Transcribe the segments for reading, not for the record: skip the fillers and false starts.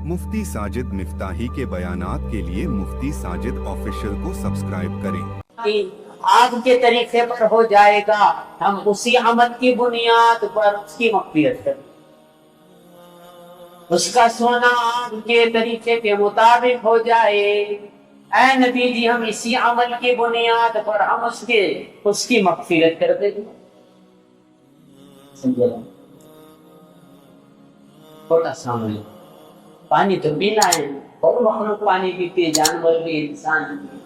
मुफ्ती साजिद मिफ्ताही के बयानात के लिए मुफ्ती साजिद ऑफिशियल को सब्सक्राइब करें। कि आपके तरीके पर हो जाएगा, हम उसी अमल की बुनियाद पर उसकी मग़फ़िरत करें। उसका सोना आपके तरीके के मुताबिक हो जाए, ऐ नबी जी हम इसी अमल की बुनियाद पर हम उसकी मग़फ़िरत कर देंगे। छोटा सा अमल, पानी तो पीना है, और मखलूक पानी पीती है, जानवर भी, इंसान भी।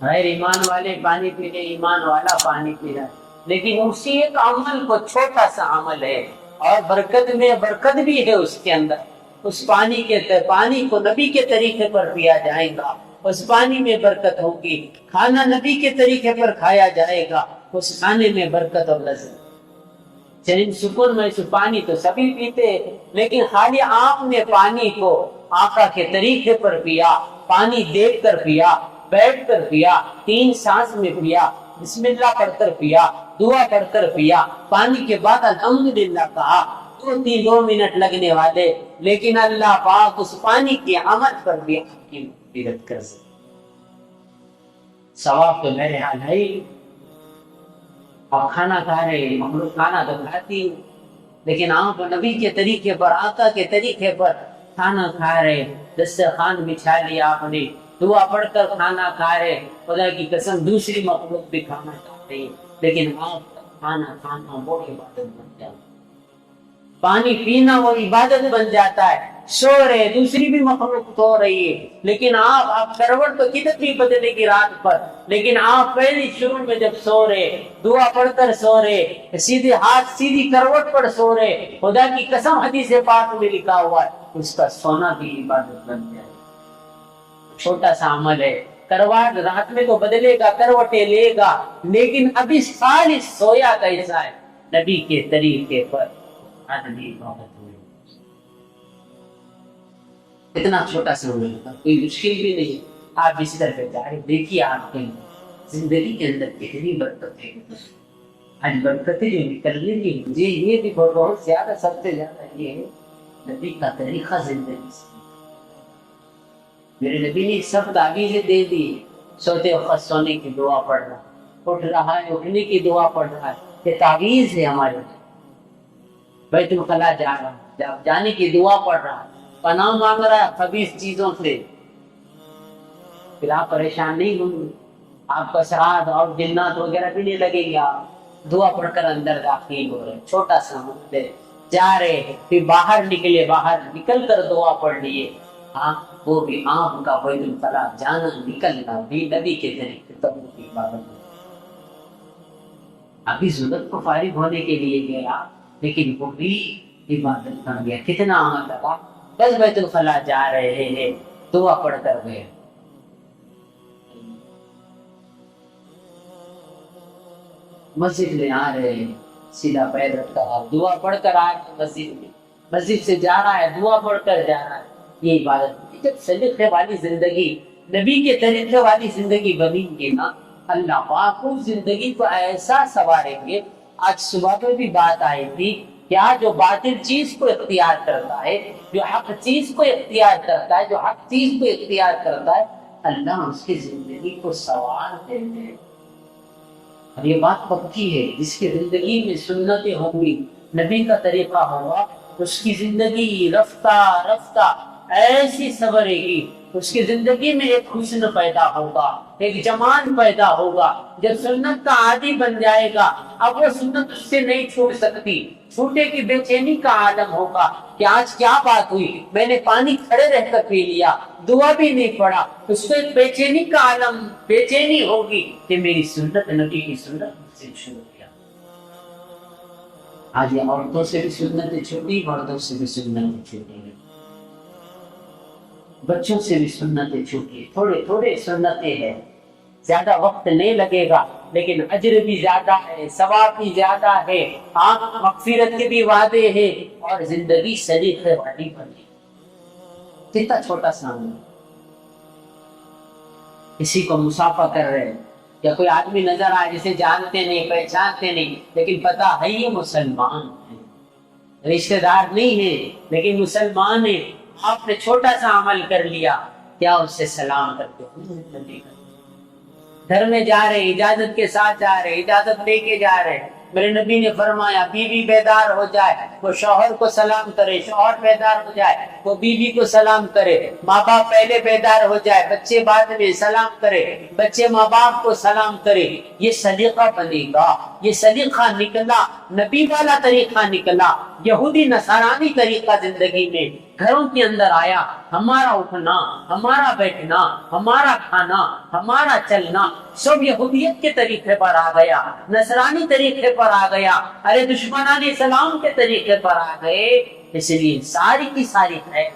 गैर ईमान वाले पानी पी रहे, ईमान वाला पानी पी रहा है, लेकिन उसी एक अमल को, छोटा सा अमल है और बरकत में बरकत भी है उसके अंदर। उस पानी को नबी के तरीके पर पिया जाएगा, उस पानी में बरकत होगी। खाना नबी के तरीके पर खाया जाएगा, उस खाने में बरकत और लज़्ज़त। चैन सुकून में से पानी तो सभी पीते, लेकिन खाली आपने पानी को आका के तरीके पर पिया, पानी देख कर पिया, बैठ कर पिया, 3 सांस में पिया, बिस्मिल्लाह पढ़कर पिया, दुआ पढ़कर पिया, पानी के बाद अल्हम्दुलिल्लाह कहा, 2 मिनट लगने वाले, लेकिन अल्लाह पाक उस पानी के अमल पर भी आपकी मग़फ़िरत कर सकते। सवाब तो मेरे हाल है। आप खाना खा रहे हैं, मखलूक खाना तो खाती, लेकिन आप नबी के तरीके पर, आका के तरीके पर खाना खा रहे, दस्तरखान बिछा लिया आपने, दुआ पढ़कर खाना खा रहे, खुदा की कसम दूसरी मखलूक भी खाना चाहते हैं, लेकिन आप खाना वो इबादत बन जाता है। पानी पीना वो इबादत बन जाता है। सो रहे, दूसरी भी मखलूक सो रही है, लेकिन आप करवट तो कितनी बदलेगी रात पर, लेकिन आप पहले शुरू में जब सो रहे, दुआ पढ़कर सो रहे, सीधे हाथ सीधी करवट पर सो रहे, खुदा की कसम हदीस पाक में लिखा हुआ है, उसका सोना भी इबादत बन जाए। छोटा सा अमल है। करवाट रात में तो बदलेगा, करवटें लेगा, लेकिन अभी साल सोया कैसा है, नबी के तरीके पर आदमी इबादत हुई। इतना छोटा सा अमल था, कोई मुश्किल भी नहीं। आप बिस्तर पे जा रहे, देखिए आपकी जिंदगी के अंदर कितनी बरकत है। आज बरकतें जो निकल रही है, मुझे ये भी बहुत ज्यादा, सबसे ज्यादा ये है नबी का तरीका जिंदगी से। मेरे नबी ने सब ताबीज़ें दे दी। सोते वक्त सोने की दुआ पढ़ रहा, उठ रहा है उठने की दुआ पढ़ रहा है, ये ताबीज़ है हमारे। बैतुल खला जा रहा है, जाने की दुआ पढ़ रहा है, पनाह मांग रहा है खबीस चीजों से, फिर आप परेशान नहीं होंगे, आपका श्राद्ध और जिन्नात वगैरह भी नहीं लगेंगे। आप दुआ पढ़कर अंदर दाखिल हो रहे, छोटा सा मुद्दे जा रहे, फिर बाहर निकले, बाहर निकल कर दुआ पढ़ लिए। हाँ, वो भी आपका बैतुल खला जाना निकलना भी नबी के तरीके तब की इबादत। अभी ज़रूरत को फारिग होने के लिए गया, लेकिन वो भी इबादत कर गया। कितना अमल लगा, बस बैतुल खला जा रहे हैं, दुआ पढ़ कर गए। मस्जिद में आ रहे हैं, सीधा पैर रखा, दुआ पढ़कर आ रहे मस्जिद में, मस्जिद से जा रहा है, दुआ पढ़कर जा रहा है, ये इबादत। जब सलीके वाली जिंदगी, नबी के तरीके वाली जिंदगी बनेंगे ना, अल्लाह पाक उस जिंदगी को ऐसा सवारेंगे। आज सुबह में भी बात आई थी, क्या जो बातिल चीज को इख्तियार करता है, जो हक चीज को इख्तियार करता है, जो हक चीज को इख्तियार करता है, अल्लाह उसकी जिंदगी को सवार देते हैं। और ये बात पक्की है, जिसकी जिंदगी में सुन्नतें होंगी, नबी का तरीका होगा, उसकी जिंदगी रफ्ता रफ्ता ऐसी सवरेगी, उसकी जिंदगी में एक हुस्न पैदा होगा, एक जमाल पैदा होगा। जब सुन्नत का आदी बन जाएगा, अब वो सुन्नत उससे नहीं छूट सकती, छूटे की बेचैनी का आलम होगा कि आज क्या बात हुई, मैंने पानी खड़े रहकर पी लिया, दुआ भी नहीं पड़ा, उसको एक बेचैनी का आलम, बेचैनी होगी कि मेरी सुन्नत, नबी की सुन्नत मुझसे छूट गया। आज ये औरतों से भी सुन्नतें छूटी, मर्दों से भी सुन्नतें छूटी, बच्चों से भी सुन्नतें छूटी, थोड़े थोड़े सुन्नतें हैं, ज्यादा वक्त नहीं लगेगा, लेकिन अजर भी ज्यादा है, सवाब भी ज्यादा है, आप मग़फ़िरत के भी वादे हैं, और जिंदगी सलीक़े वाली बनी। कितना छोटा सा, किसी को मुसाफा कर रहे हैं, या कोई आदमी नजर आए जिसे जानते नहीं, पहचानते नहीं, लेकिन पता है ये मुसलमान है, रिश्तेदार नहीं है, लेकिन मुसलमान है, آپ نے چھوٹا سا عمل کر لیا، کیا اس سے سلام کرتے ہو؟ گھر میں جا رہے اجازت کے ساتھ جا رہے، اجازت لے کے جا رہے، میرے نبی نے فرمایا بیوی بیدار ہو جائے وہ شوہر کو سلام کرے، شوہر بیدار ہو جائے وہ بیوی کو سلام کرے، ماں باپ پہلے بیدار ہو جائے بچے بعد میں سلام کرے، بچے ماں باپ کو سلام کرے۔ یہ سلیقہ بنے گا، یہ سلیقہ نکلا، نبی والا طریقہ نکلا، یہودی نصرانی طریقہ زندگی میں گھروں کے اندر آیا۔ ہمارا اٹھنا، ہمارا بیٹھنا، ہمارا کھانا، ہمارا چلنا سب یہودیت کے طریقے پر آ گیا، نصرانی طریقے پر آ گیا، ارے دشمنان اسلام کے طریقے پر آ گئے۔ اس لیے ساری کی ساری ہے،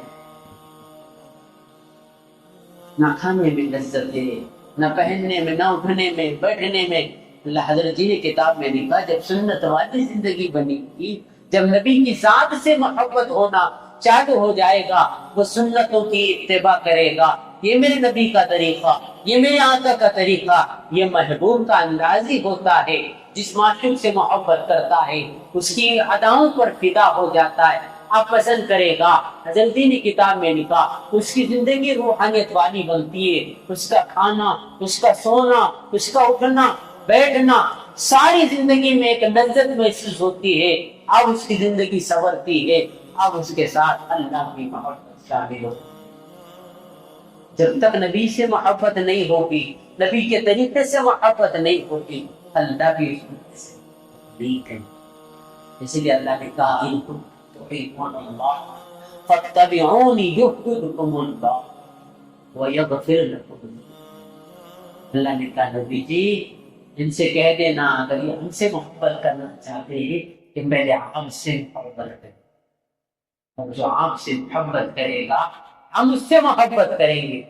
نہ کھانے میں لذت ہے، نہ پہننے میں، نہ اٹھنے میں، بیٹھنے میں۔ اللہ حضرت جی نے کتاب میں لکھا جب سنت والی زندگی بنی گی، جب نبی کی ذات سے محبت ہونا چالو ہو جائے گا، وہ سنتوں کی اتباع کرے گا۔ یہ میرے نبی کا طریقہ، یہ میرے آقا کا طریقہ، یہ محبوب کا انداز ہی ہوتا ہے۔ جس معشوق سے محبت کرتا ہے اس کی اداؤں پر فدا ہو جاتا ہے، آپ پسند کرے گا۔ حضرت نے کتاب میں لکھا اس کی زندگی روحانیت والی بنتی ہے، اس کا کھانا، اس کا سونا، اس کا اٹھنا بیٹھنا، ساری زندگی میں ایک لذت محسوس ہوتی ہے۔ اب اس کی زندگی سنورتی ہے، اب اس کے ساتھ اللہ کی محبت شامل ہو۔ جب تک نبی سے محبت نہیں ہوگی، نبی کے طریقے سے محبت نہیں ہوگی، اللہ کی رحمت سے نہیں ہے۔ اس لیے اللہ نے کہا ان تم تحبون اللہ فاتبعونی یحببکم اللہ ویغفر لکم۔ اللہ نے کہا نبی جی ان سے کہہ دینا اگر یہ ہم سے محبت کرنا چاہتے ہیں کہ پہلے ہم سے محبت کریں، اور جو آپ سے محبت کرے گا ہم اس سے محبت کریں گے۔